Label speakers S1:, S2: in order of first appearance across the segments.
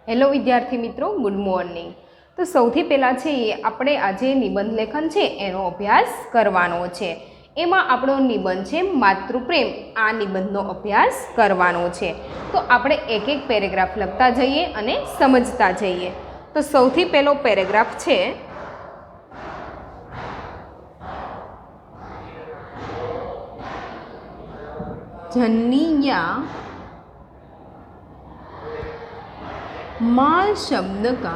S1: Hello विद्यार्थी मित्रों, good morning. तो सौथी पहला छे આપણે આજે નિબંધ લેખન છે એનો અભ્યાસ કરવાનો છે। એમાં આપણો નિબંધ છે માતૃપ્રેમ। આ નિબંધનો અભ્યાસ કરવાનો છે। તો આપણે એક એક પેરેગ્રાફ લખતા જઈએ અને સમજતા જઈએ। તો સૌથી પહેલો પેરેગ્રાફ છે જન્निया माँ शब्द का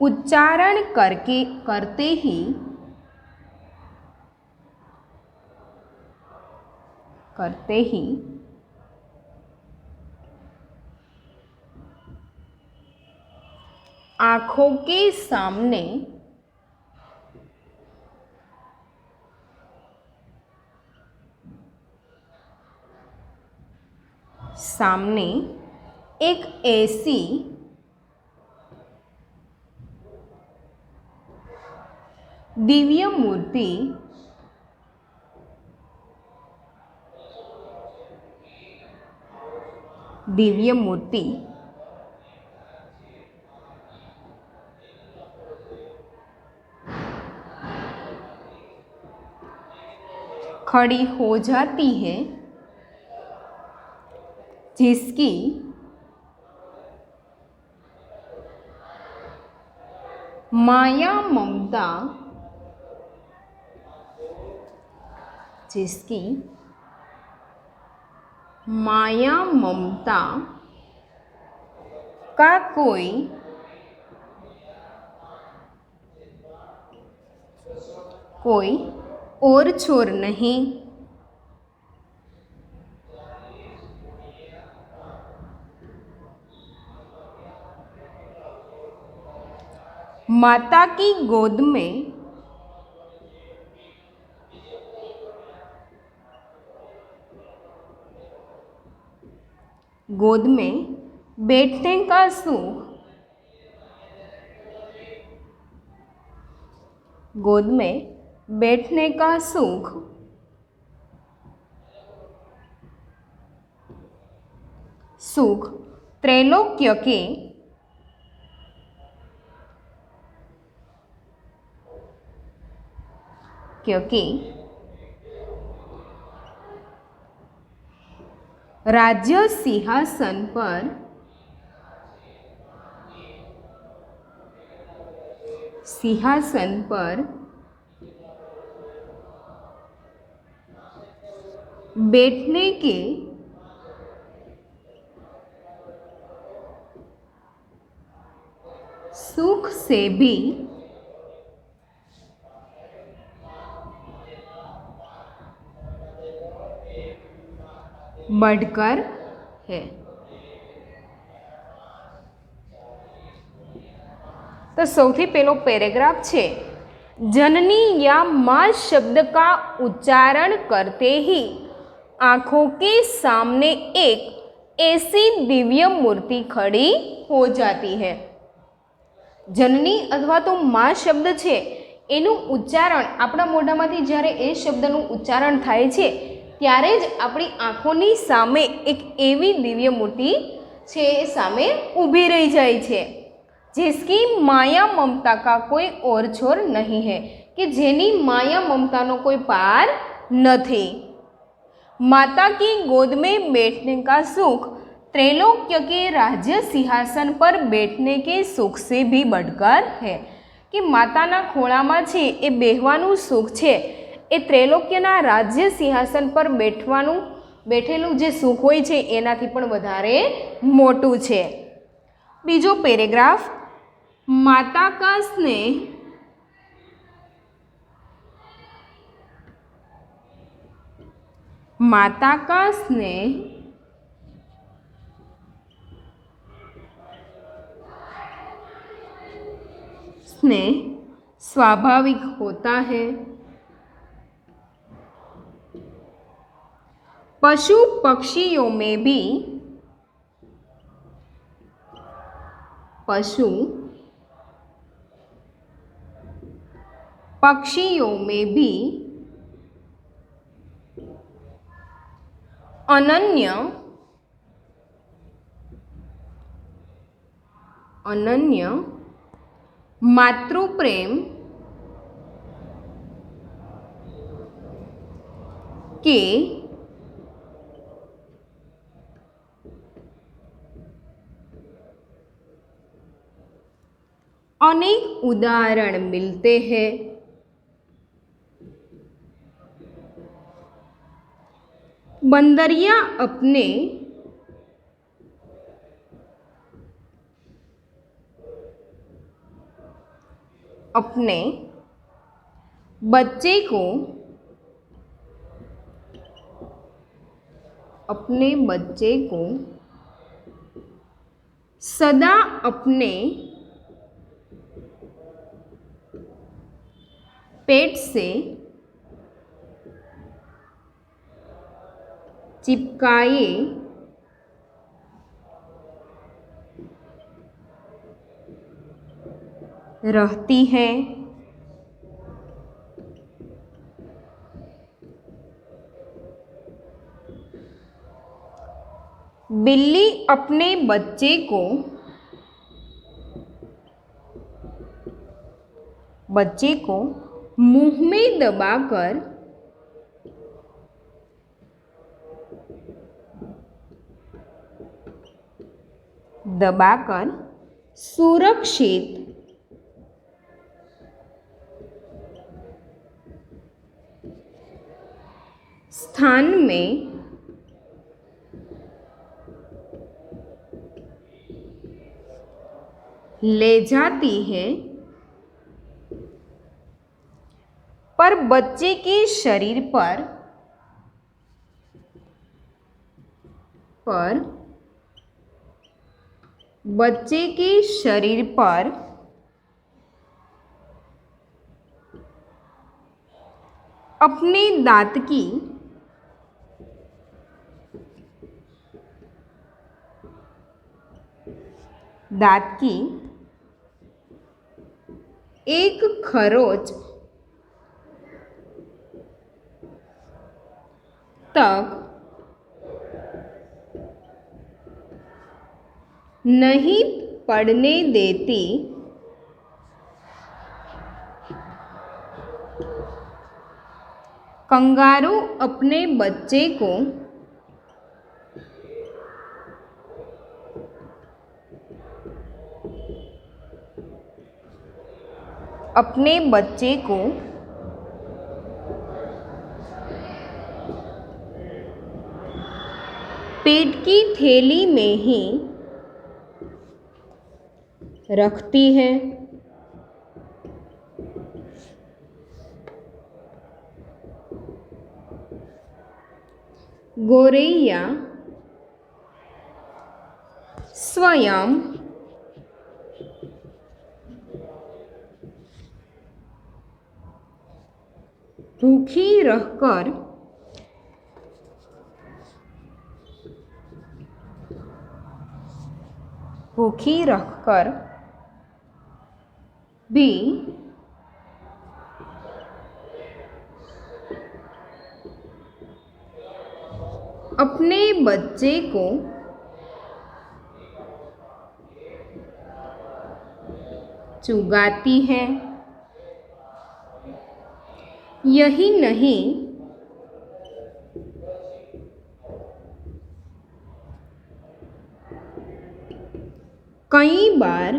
S1: उच्चारण करते ही आँखों के सामने एक ऐसी दिव्य मूर्ति खड़ी हो जाती है, जिसकी माया ममता का कोई और छोर नहीं। माता की गोद में बैठने का सुख त्रैलोक्य के क्योंकि राज्य सिंहासन पर बैठने के सुख से भी बढ़कर है। तो सौथी पहलो पैराग्राफ छे जननी या माँ शब्द का उच्चारण करते ही आँखों के सामने एक ऐसी दिव्य मूर्ति खड़ी हो जाती है। जननी अथवा तो माँ शब्द छे एनु उच्चारण आपणा मोढामांथी ज्यारे ए शब्दनुं उच्चारण थाय छे त्यारे ज आपणी आँखोनी सामे एक एवी दिव्य मूर्ति छे सामे ऊभी रही जाय छे, जिसकी माया ममता का कोई और छोर नहीं है, कि जेनी माया ममतानो कोई पार नथी। माता की गोद में बैठने का सुख त्रैलोक्य के राज्य सिंहासन पर बैठने के सुख से भी बढ़कर है, कि माताना खोळामां छे ए बेहवानुं सुख छे ए त्रैलोक्यना राज्य सिंहासन पर बैठेलुं जे सुख होय छे एनाथी पण वधारे मोटुं छे। बीजो पेरेग्राफ माता का स्नेह स्वाभाविक होता है। पशु पक्षियों में भी अनन्य अनन्य मातृप्रेम के अनेक उदाहरण मिलते हैं। बंदरिया अपने बच्चे को सदा अपने पेट से चिपकाए रहती है। बिल्ली अपने बच्चे को मुंह में दबाकर सुरक्षित स्थान में ले जाती है, पर बच्चे के शरीर पर अपने दांत की एक खरोंच तक नहीं पड़ने देती। कंगारू अपने बच्चे को पेट की थैली में ही रखती है। गोरैया स्वयं भूखी रहकर भी अपने बच्चे को चुगाती है। यही नहीं, कई बार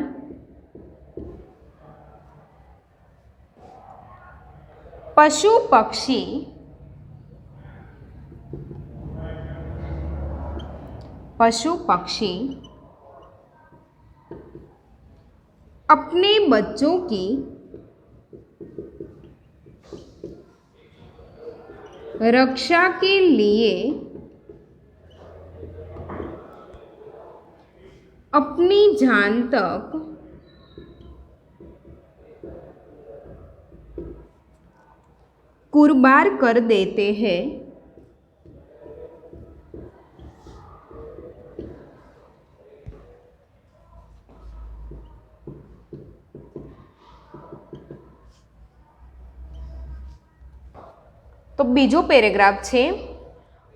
S1: पशु पक्षी अपने बच्चों की रक्षा के लिए अपनी जान तक कुर्बान कर देते हैं। तो बीजो पेरेग्राफ छे,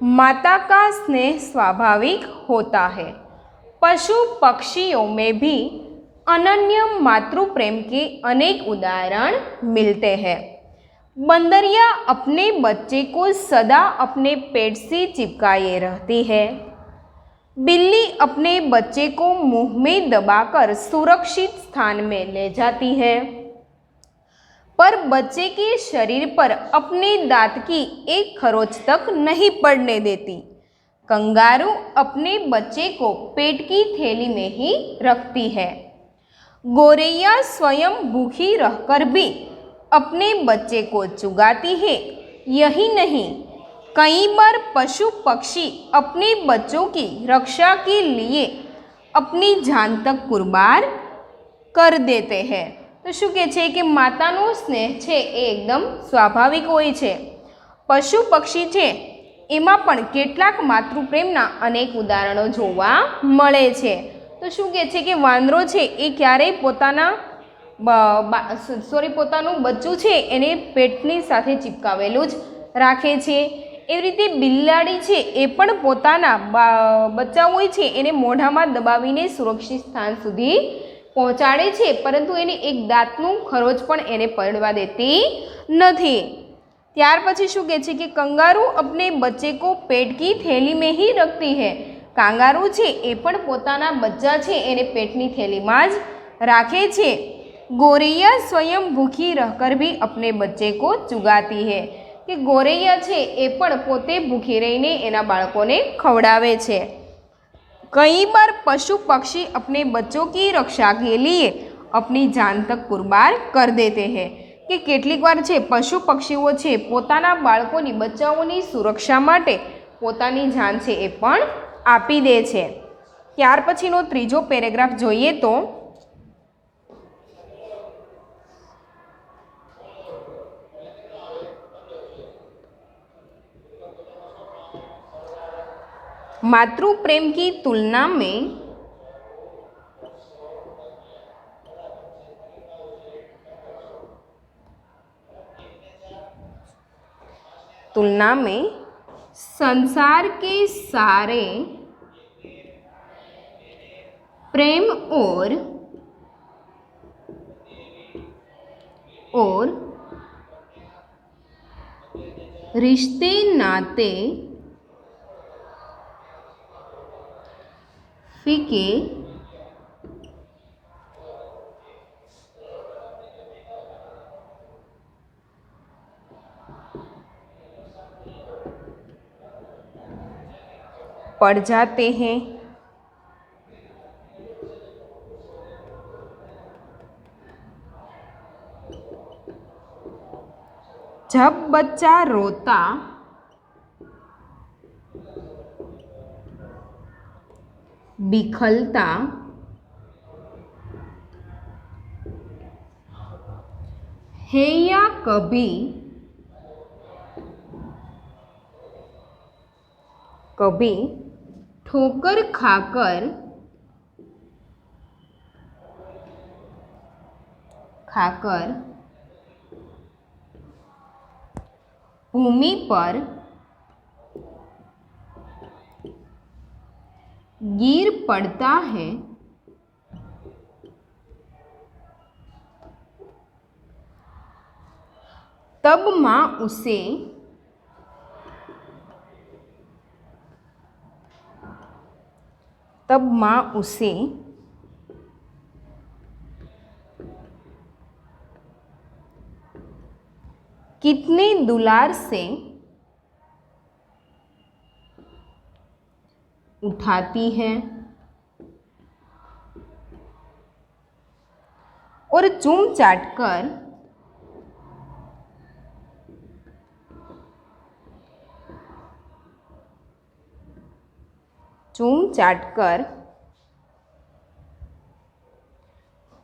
S1: माता का स्नेह स्वाभाविक होता है। पशु पक्षियों में भी अनन्य मातृ प्रेम के अनेक उदाहरण मिलते हैं। बंदरिया अपने बच्चे को सदा अपने पेट से चिपकाए रहती है। बिल्ली अपने बच्चे को मुंह में दबाकर सुरक्षित स्थान में ले जाती है, पर बच्चे के शरीर पर अपने दांत की एक खरोंच तक नहीं पड़ने देती। कंगारू अपने बच्चे को पेट की थैली में ही रखती है। गोरैया स्वयं भूखी रहकर भी अपने बच्चे को चुगाती है। यही नहीं, कई बार पशु पक्षी अपने बच्चों की रक्षा के लिए अपनी जान तक कुर्बान कर देते हैं। तो શું કહે છે કે માતાનો સ્નેહ છે એ એકદમ સ્વાભાવિક હોય છે। પશુ પક્ષી છે એમાં પણ કેટલાક માતૃપ્રેમના અનેક ઉદાહરણો જોવા મળે છે। તો શું કહે છે કે વાંદરો છે એ ક્યારેય પોતાનું બચ્ચું છે એને પેટની સાથે ચિપકાવેલું જ રાખે છે। એવી રીતે બિલાડી છે એ પણ પોતાના બચ્ચા હોય છે એને મોઢામાં દબાવીને સુરક્ષિત સ્થાન સુધી પહોંચાડે છે, પરંતુ એને એક દાંતનું ખરોચ પણ એને પડવા દેતી નથી। ત્યાર પછી શું કહે છે કે કંગાरू अपने बच्चे को पेट की थैली में ही रखती है। કાંગારૂ છે એ પણ પોતાના બચ્ચા છે એને પેટની થેલીમાં જ રાખે છે। गोरैया स्वयं भूखी रहकर भी अपने बच्चे को चुगाती है, कि गोरैया છે એ પણ પોતે ભૂખી રહીને એના બાળકોને ખવડાવે છે। कई बार पशु पक्षी अपने बच्चों की रक्षा के लिए अपनी जान तक कुर्बान कर देते हैं, कि કેટલીક વાર છે પશુ પક્ષીઓ છે પોતાના બાળકોની બચ્ચાઓની સુરક્ષા માટે પોતાની જાન છે એ પણ આપી દે છે। ત્યાર પછીનો ત્રીજો પેરેગ્રાફ જોઈએ તો मातृ प्रेम की तुलना में संसार के सारे प्रेम और रिश्ते नाते फीके पड़ जाते हैं। जब बच्चा रोता बिखलता है या कभी ठोकर खाकर भूमि पर गिर पड़ता है, तब माँ उसे कितने दुलार से उठाती है और चूम चाटकर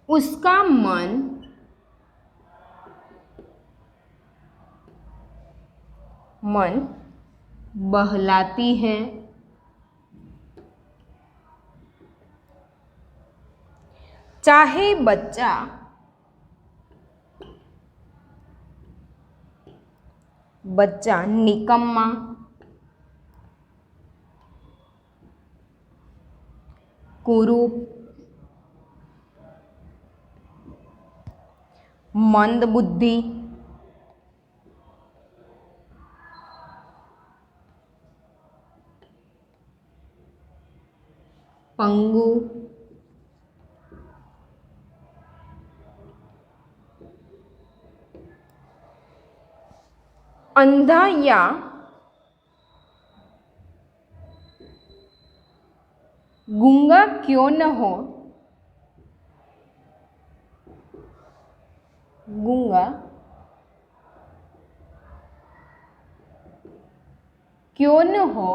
S1: उसका मन बहलाती है। चाहे बच्चा निकम्मा कुरूप, मंद बुद्धि, पंगु, अंधा या गूंगा क्यों न हो, गूंगा क्यों न हो,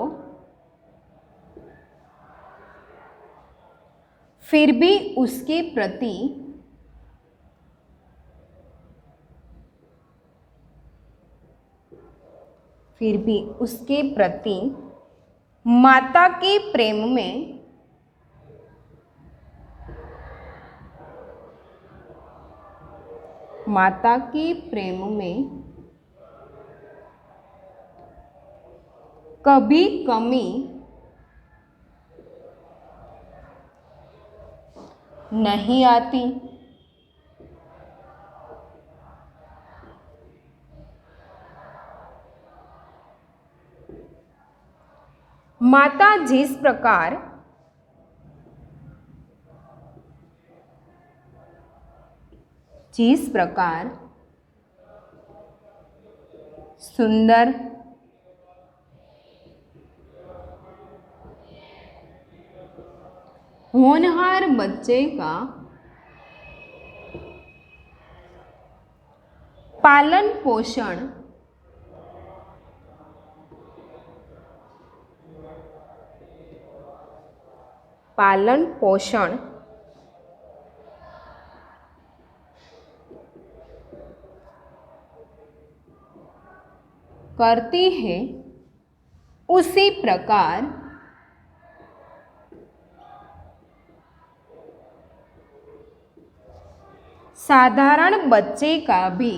S1: फिर भी उसके प्रति माता के प्रेम में कभी कमी नहीं आती। माता जिस प्रकार सुंदर, होनहार बच्चे का पालन पोषण करती है, उसी प्रकार साधारण बच्चे का भी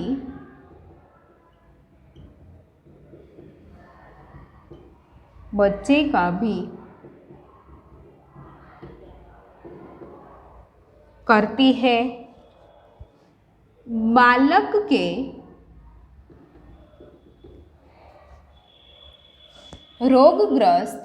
S1: करती है। बालक के रोगग्रस्त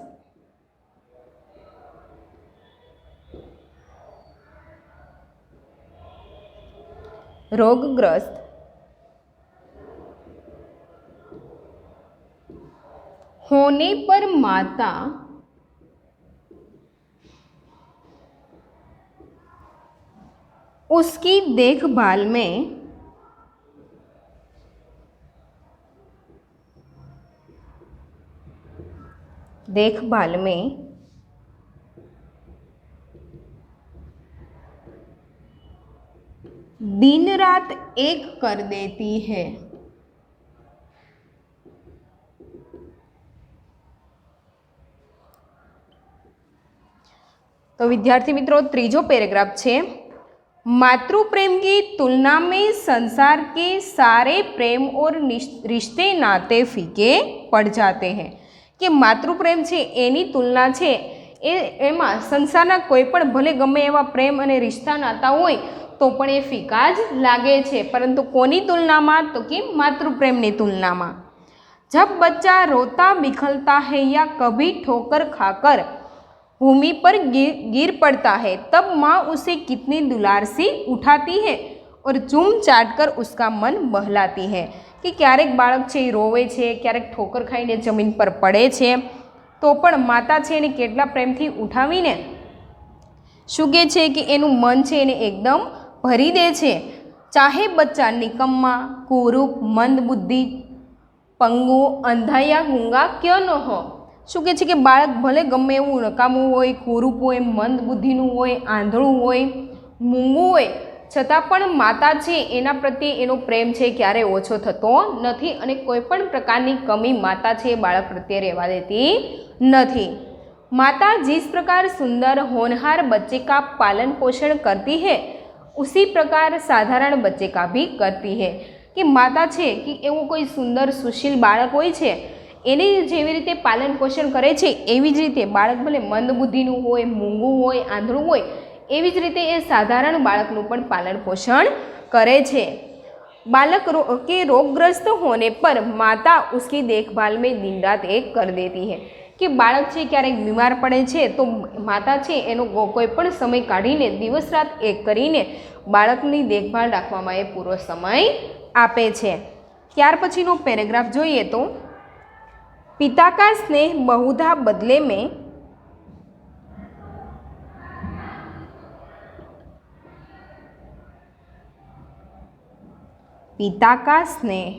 S1: होने पर माता उसकी देखभाल में दिन रात एक कर देती है। तो विद्यार्थी मित्रों, त्रीजो पैराग्राफ छे, मातृ प्रेम की तुलना में संसार के सारे प्रेम और रिश्ते नाते फीके पड़ जाते हैं। कि मातृ प्रेम छे एनी तुलना छे एमां संसारना कोईपण भले गमे एवा प्रेम अने रिश्ता नाता होय तो पण ए फीका ज लागे छे, परंतु कोनी तुलनामां? तो कि मातृ प्रेमनी तुलनामां। जब बच्चा रोता बिखलता है या कभी ठोकर खाकर भूमि पर गिर पड़ता है, तब माँ उसे कितनी दुलार से उठाती है और चूम चाट कर उसका मन बहलाती है। कि क्यारेक बाळक छे रोवे छे, क्यारेक ठोकर खाईने जमीन पर पड़े छे, तो पण माता छे एने केटला प्रेमथी उठावीने शुं कहे छे कि एनुं मन छे एने एकदम भरी दे छे। चाहे बच्चा निकम्मा, कुरूप, मंद बुद्धि, पंगु, अंधा या गूंगा क्यों न हो। શું કહે છે કે બાળક ભલે ગમે એવું નકામું હોય, કુરૂપ હોય, મંદ બુદ્ધિનું હોય, આંધળું હોય, મૂંગું હોય, છતાં પણ માતા છે એના પ્રત્યે એનો પ્રેમ છે ક્યારે ઓછો થતો નથી અને કોઈ પણ પ્રકારની કમી માતા છે બાળક પ્રત્યે રહેવા દેતી નથી। माता जिस प्रकार सुंदर होनहार बच्चे का पालन पोषण करती है, उसी प्रकार साधारण बच्चे का भी करती है। कि माता छे कि एवं कोई सुंदर सुशील बाळक होय छे એને જેવી રીતે પાલન પોષણ કરે છે એવી જ રીતે બાળક ભલે મંદબુદ્ધિનું હોય, મૂંગું હોય, આંધળું હોય, એવી જ રીતે એ સાધારણ બાળકનું પણ પાલન પોષણ કરે છે। बालक के रोगग्रस्त होने पर माता उसकी देखभाल में दिन रात एक कर देती है कि बाळक છે ક્યારેક બીમાર પડે છે તો માતા છે એનો કોઈ પણ સમય કાઢીને દિવસ રાત એક કરીને બાળકની દેખભાળ રાખવામાં એ પૂરો સમય આપે છે। ત્યાર પછીનો પેરેગ્રાફ જોઈએ તો पिता का स्नेह बहुधा बदले में पिता का स्नेह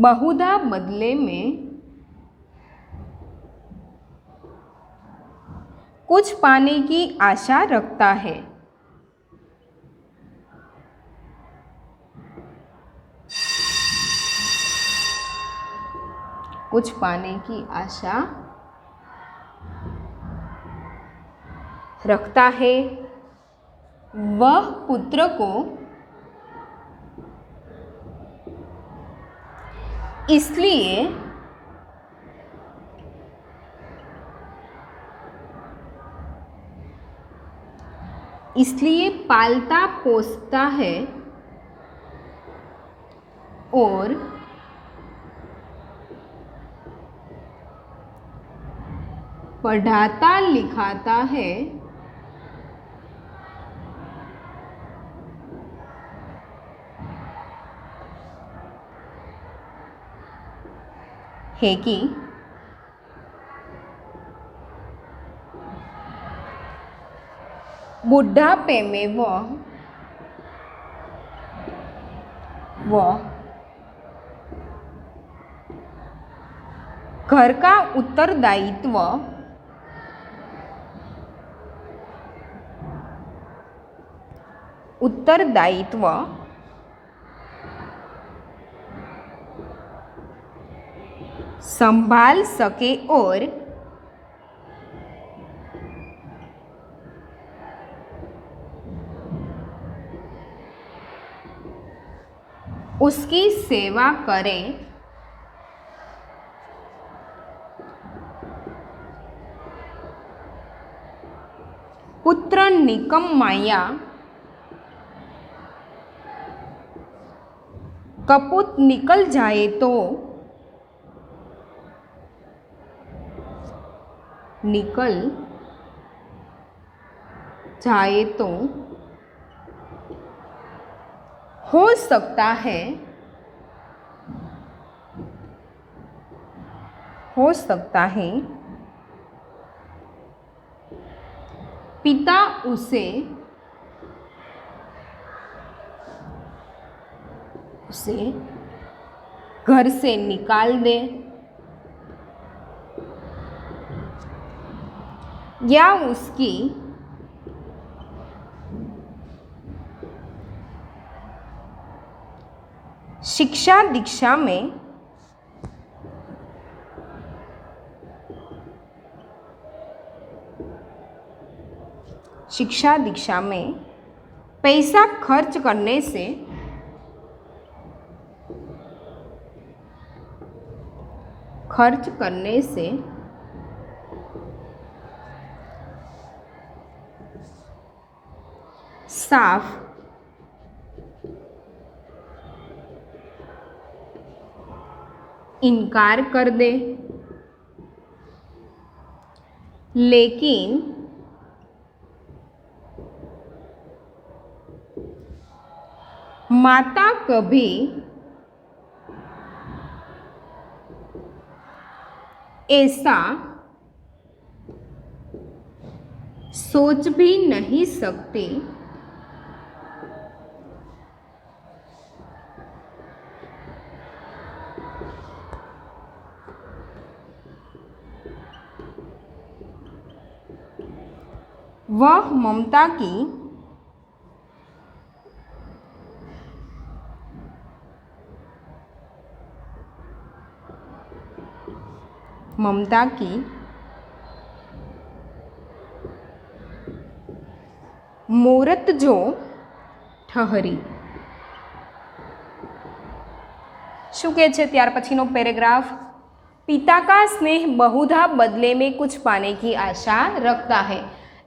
S1: बहुधा बदले में कुछ पाने की आशा रखता है। कुछ पाने की आशा रखता है। वह पुत्र को इसलिए पालता पोसता है और पढ़ाता लिखाता है कि बुढ़ापे में वह घर का उत्तरदायित्व संभाल सके और उसकी सेवा करे। पुत्र निकम्माया कपूत निकल जाए तो हो सकता है पिता उसे घर से निकाल दे या उसकी शिक्षा दीक्षा में पैसा खर्च करने से साफ इनकार कर दे। लेकिन माता कभी ऐसा सोच भी नहीं सकती वह ममता की मूरत जो ठहरी શું કહે છે ત્યાર પછીનો પેરેગ્રાફ, पिता का स्नेह बहुधा बदले में कुछ पाने की आशा रखता है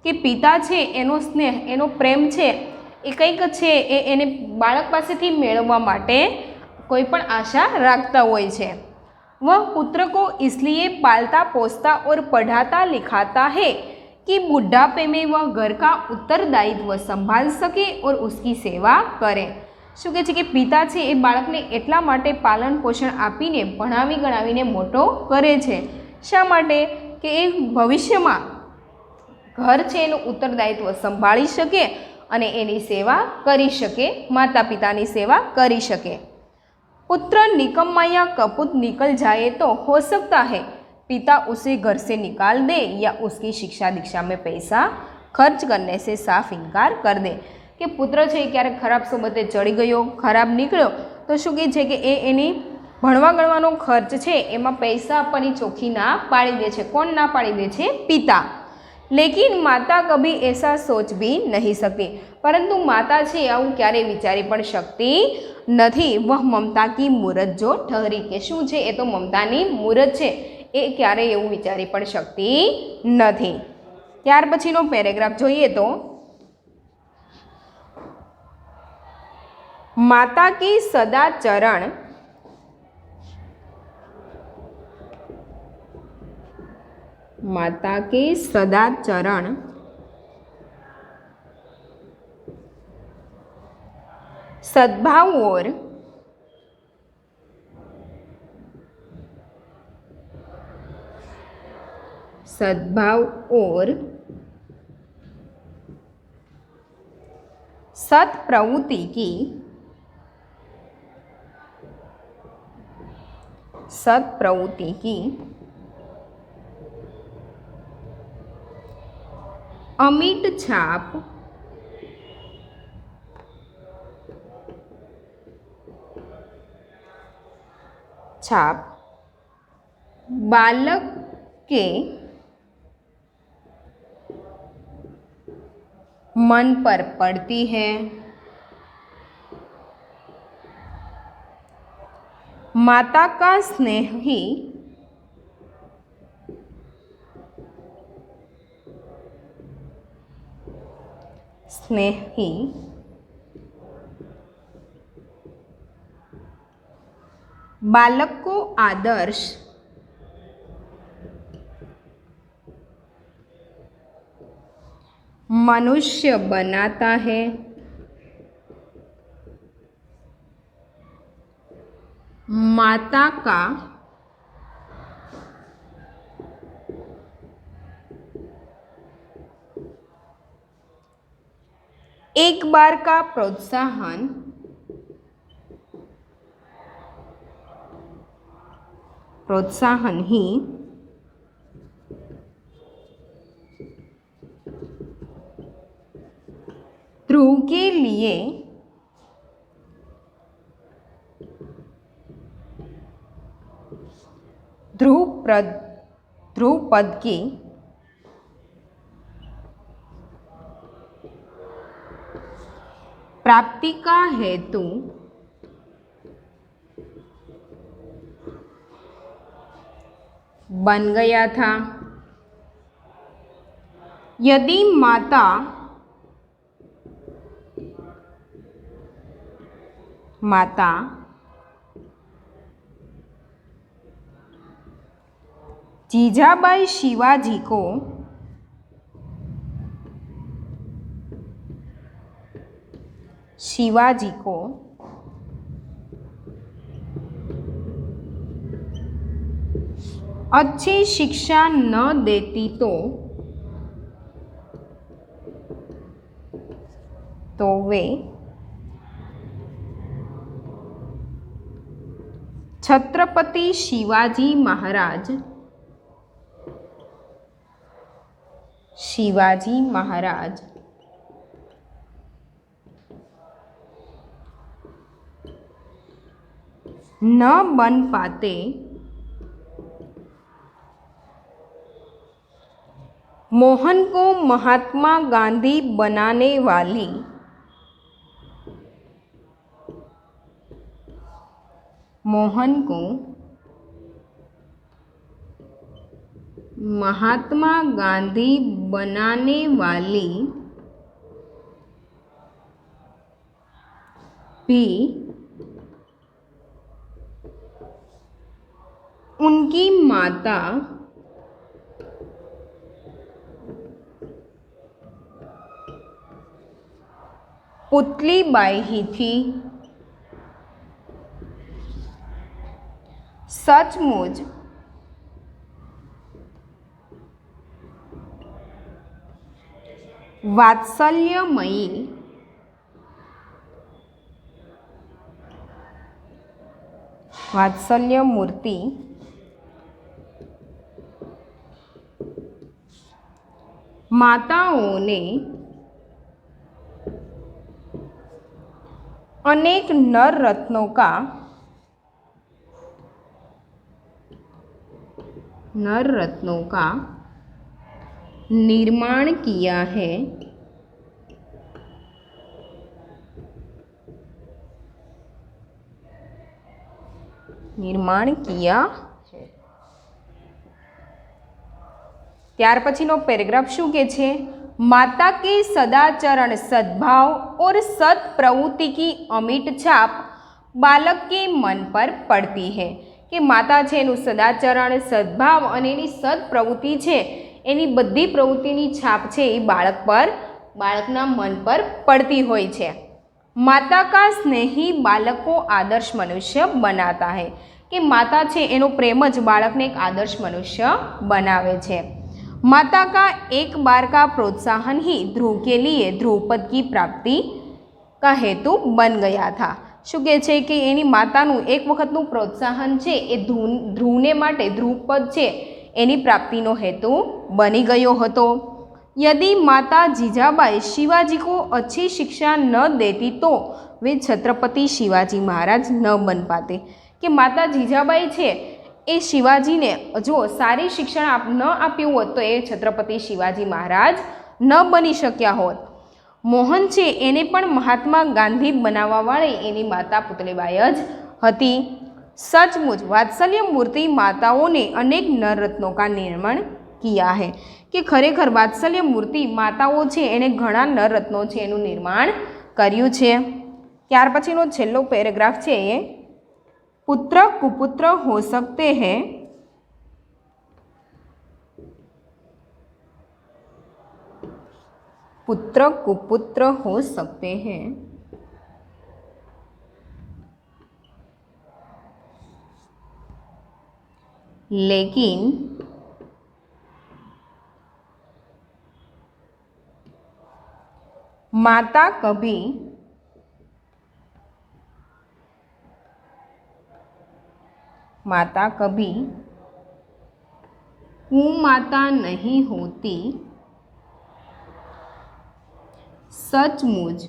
S1: कि पिता છે એનો સ્નેહ એનો પ્રેમ છે એ કંઈક છે એને બાળક પાસેથી મેળવવા માટે કોઈ પણ આશા રાખતા હોય છે। वह पुत्र को इसलिए पालता पोसता और पढ़ाता लिखाता है कि बुढ़ापे में वह घर का उत्तरदायित्व संभाल सके और उसकी सेवा करे। શું કહે છે કે પિતા છે એ બાળકને એટલા માટે પાલન પોષણ આપીને ભણાવી ગણાવીને મોટો કરે છે। શા માટે કે એ ભવિષ્યમાં ઘર છે એનું ઉત્તરદાયિત્વ સંભાળી શકે અને એની સેવા કરી શકે, માતા પિતાની સેવા કરી શકે। पुत्र निकम्मा या कपूत निकल जाए तो हो सकता है पिता उसे घर से निकाल दे या उसकी शिक्षा दीक्षा में पैसा खर्च करने से साफ इनकार कर दे। कि पुत्र है क्यारे खराब सोबते चढ़ी गयो, खराब निकळ्यो तो शुं कहे छे के एनी भणवा गणवानो खर्च है एमां पैसा आपवानी चोखी ना पाड़ी दे छे। कोण ना पाड़ी दे छे? पिता। लेकिन माता कभी ऐसा सोच भी नहीं सकती, परंतु माता है आવું क्यारे विचारी पण शकती नहीं। वह ममता की मूरत जो ठहरी के शू है ए तो ममतानी मूरत है ए क्यारे एवं विचारी पण शकती नहीं। त्यार पछीनो पेरेग्राफ जोईए तो माता की सदा चरण माता के सदा चरण सद्भाव और सत प्रवृत्ति की अमिट छाप बालक के मन पर पड़ती है। माता का स्नेह ही बालक को आदर्श मनुष्य बनाता है। माता का एक बार का प्रोत्साहन ही ध्रुव के लिए ध्रुव पद की प्राप्ति का हेतु बन गया था। यदि माता जीजाबाई शिवाजी को अच्छी शिक्षा न देती तो वे छत्रपति शिवाजी महाराज न बन पाते। मोहन को महात्मा गांधी बनाने वाली मोहन को महात्मा गांधी बनाने वाली भी उनकी माता पुतलीबाई ही थी। सचमुच वात्सल्यमयी वात्सल्य मूर्ति माताओं ने अनेक नर रत्नों का निर्माण किया है। त्यार पछीनो पेरेग्राफ शुं के छे? माता के सदाचरण, सद्भाव और सत् प्रवृत्ति की अमिट छाप बालक के मन पर पड़ती है। कि माता छे एनुं सदाचरण, सद्भाव अने एनी सत् प्रवृत्ति छे एनी बधी प्रवृत्तिनी छाप छे ए बाळकना मन पर पड़ती होय छे। माता का स्नेही बालक को आदर्श मनुष्य बनाता है। कि माता छे एनो प्रेम ज बाळकने एक आदर्श मनुष्य बनावे छे। माता का एक बार का प्रोत्साहन ही ध्रुव के लिए ध्रुवपद की प्राप्ति का हेतु बन गया था। शुं कहे छे कि एनी मातानुं एक वखतनुं प्रोत्साहन छे ए ध्रुवने माटे ध्रुवपद छे एनी प्राप्तिनो हेतु बनी गयो हतो। यदि माता जीजाबाई शिवाजी को अच्छी शिक्षा न देती तो वे छत्रपति शिवाजी महाराज न बन पाते। कि माता जीजाबाई छे ए शिवाजी ने जो सारी शिक्षण न आप्युं होत तो ए छत्रपति शिवाजी महाराज न बनी शक्या होत। मोहन छे एने पण महात्मा गांधी बनावा वाળી एनी माता पुतलीबाई ज हती। सचमुच वात्सल्य मूर्ति माताओं ने अनेक नर रत्नों का निर्माण किया है। कि खरेखर वात्सल्य मूर्ति माताओं छे एने घणा नर रत्नों छे एनुं निर्माण कर्युं छे। त्यार पछीनो छेल्लो पेरेग्राफ छे ए पुत्र कुपुत्र हो सकते हैं, पुत्र कुपुत्र हो सकते हैं, लेकिन माता कभी कुमाता नहीं होती। सचमुच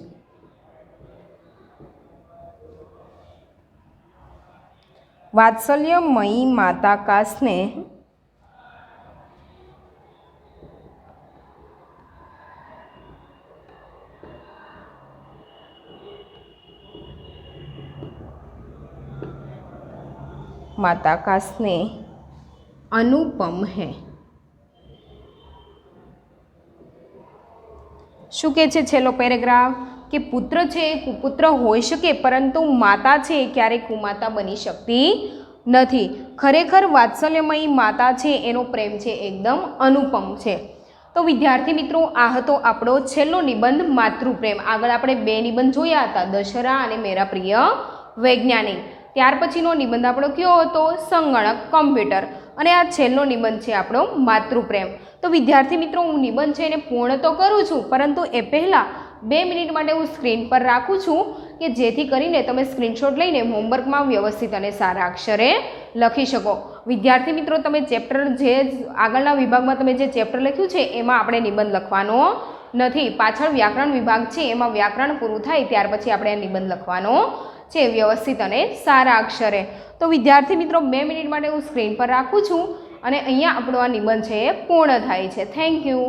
S1: वात्सल्यमयी माता का स्नेह अनुपम है। शुं कहे छे छेल्लो पेरेग्राफ कि पुत्र छे कुपुत्र होई शके परंतु माता छे क्यारे कुमाता बनी शकती नथी। खरेखर वात्सल्यमयी माता छे एनो प्रेम छे एकदम अनुपम छे। तो विद्यार्थी मित्रों आ हतो आपणो छेल्लो निबंध मातृप्रेम। आगळ आपणे बे निबंध जोया हता, दशहरा अने मेरा प्रिय वैज्ञानिक। त्यार पछीनो निबंध आपणो कयो हतो? संगणक, कम्प्यूटर। અને આ છેલ્લો નિબંધ છે આપણો માતૃપ્રેમ। તો વિદ્યાર્થી મિત્રો હું નિબંધ છે એને પૂર્ણ તો કરું છું પરંતુ એ પહેલાં 2 મિનિટ માટે હું સ્ક્રીન પર રાખું છું કે જેથી કરીને તમે સ્ક્રીનશોટ લઈને હોમવર્કમાં વ્યવસ્થિત અને સારા અક્ષરે લખી શકો। વિદ્યાર્થી મિત્રો તમે ચેપ્ટર જે આગળના વિભાગમાં તમે જે ચેપ્ટર લખ્યું છે એમાં આપણે નિબંધ લખવાનો નથી। પાછળ વ્યાકરણ વિભાગ છે એમાં વ્યાકરણ પૂરું થાય ત્યાર પછી આપણે આ નિબંધ લખવાનો છે વ્યવસ્થિત અને સારા અક્ષરે। तो विद्यार्थी मित्रों 2 मिनिट माटे हूँ स्क्रीन पर राखूँ छूँ अने अहींया आपणो आ निबंध छे पूर्ण थाय छे। Thank you.